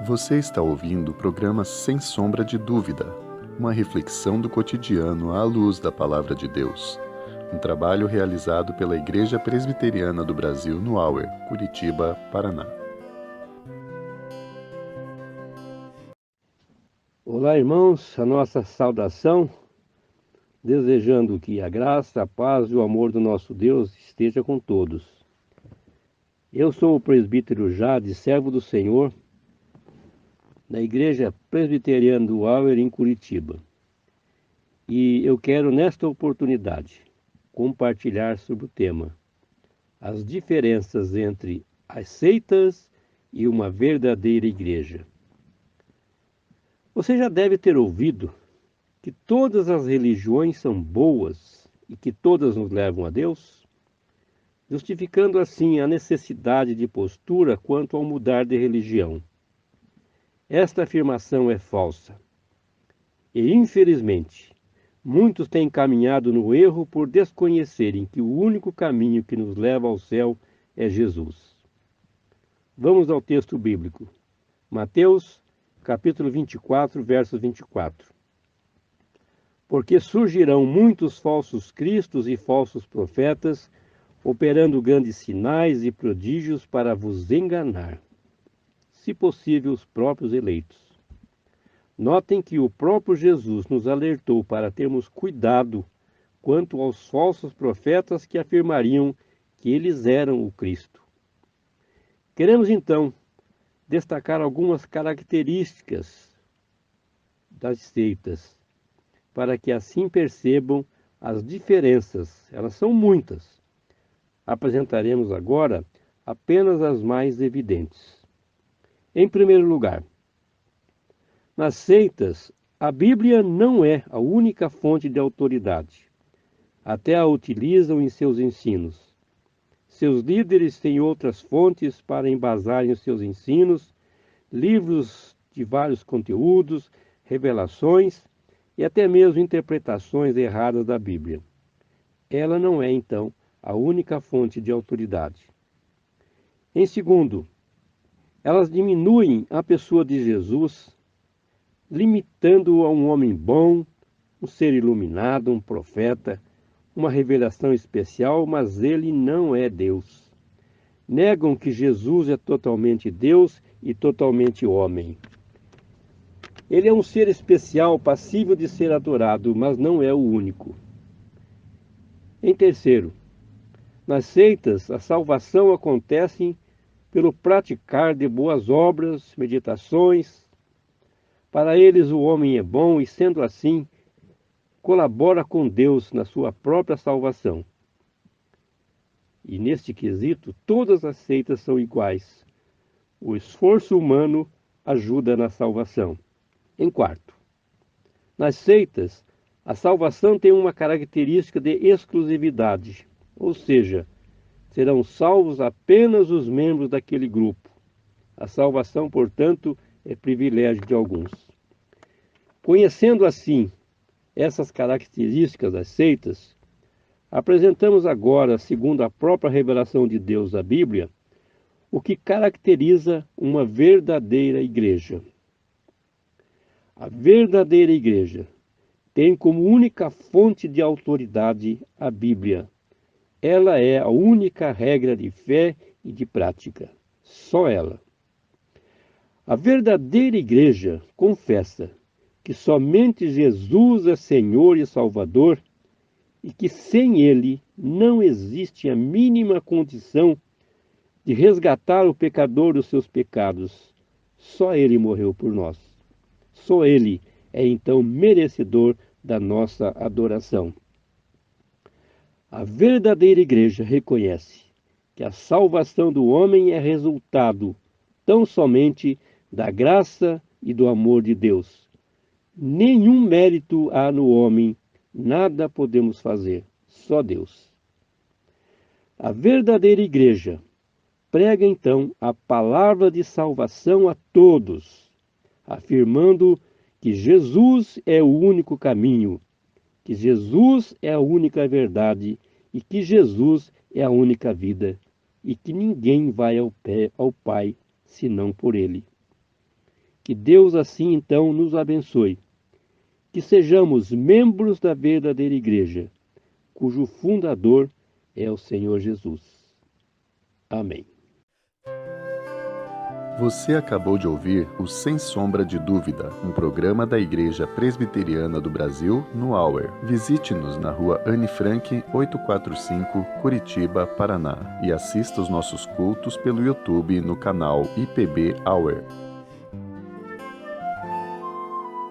Você está ouvindo o programa Sem Sombra de Dúvida, uma reflexão do cotidiano à luz da Palavra de Deus. Um trabalho realizado pela Igreja Presbiteriana do Brasil no Auer, Curitiba, Paraná. Olá, irmãos, a nossa saudação, desejando que a graça, a paz e o amor do nosso Deus esteja com todos. Eu sou o presbítero Jade, servo do Senhor, da Igreja Presbiteriana do Auer, em Curitiba. E eu quero, nesta oportunidade, compartilhar sobre o tema as diferenças entre as seitas e uma verdadeira igreja. Você já deve ter ouvido que todas as religiões são boas e que todas nos levam a Deus, justificando assim a necessidade de postura quanto ao mudar de religião. Esta afirmação é falsa. E, infelizmente, muitos têm caminhado no erro por desconhecerem que o único caminho que nos leva ao céu é Jesus. Vamos ao texto bíblico. Mateus, capítulo 24, verso 24. Porque surgirão muitos falsos cristos e falsos profetas, operando grandes sinais e prodígios para vos enganar, se possível, os próprios eleitos. Notem que o próprio Jesus nos alertou para termos cuidado quanto aos falsos profetas que afirmariam que eles eram o Cristo. Queremos, então, destacar algumas características das seitas, para que assim percebam as diferenças. Elas são muitas. Apresentaremos agora apenas as mais evidentes. Em primeiro lugar, nas seitas, a Bíblia não é a única fonte de autoridade. Até a utilizam em seus ensinos. Seus líderes têm outras fontes para embasarem os seus ensinos, livros de vários conteúdos, revelações e até mesmo interpretações erradas da Bíblia. Ela não é, então, a única fonte de autoridade. Em segundo, elas diminuem a pessoa de Jesus, limitando-o a um homem bom, um ser iluminado, um profeta, uma revelação especial, mas ele não é Deus. Negam que Jesus é totalmente Deus e totalmente homem. Ele é um ser especial, passível de ser adorado, mas não é o único. Em terceiro, nas seitas, a salvação acontece pelo praticar de boas obras, meditações. Para eles o homem é bom e, sendo assim, colabora com Deus na sua própria salvação. E neste quesito, todas as seitas são iguais. O esforço humano ajuda na salvação. Em quarto, nas seitas, a salvação tem uma característica de exclusividade, ou seja, serão salvos apenas os membros daquele grupo. A salvação, portanto, é privilégio de alguns. Conhecendo assim essas características das seitas, apresentamos agora, segundo a própria revelação de Deus da Bíblia, o que caracteriza uma verdadeira igreja. A verdadeira igreja tem como única fonte de autoridade a Bíblia. Ela é a única regra de fé e de prática. Só ela. A verdadeira igreja confessa que somente Jesus é Senhor e Salvador e que sem Ele não existe a mínima condição de resgatar o pecador dos seus pecados. Só Ele morreu por nós. Só Ele é então merecedor da nossa adoração. A verdadeira igreja reconhece que a salvação do homem é resultado tão somente da graça e do amor de Deus. Nenhum mérito há no homem, nada podemos fazer, só Deus. A verdadeira igreja prega então a palavra de salvação a todos, afirmando que Jesus é o único caminho, que Jesus é a única verdade e que Jesus é a única vida e que ninguém vai ao Pai senão por Ele. Que Deus assim então nos abençoe. Que sejamos membros da verdadeira igreja, cujo fundador é o Senhor Jesus. Amém. Você acabou de ouvir o Sem Sombra de Dúvida, um programa da Igreja Presbiteriana do Brasil, no Auer. Visite-nos na rua Anne Frank, 845, Curitiba, Paraná, e assista os nossos cultos pelo YouTube no canal IPB Auer.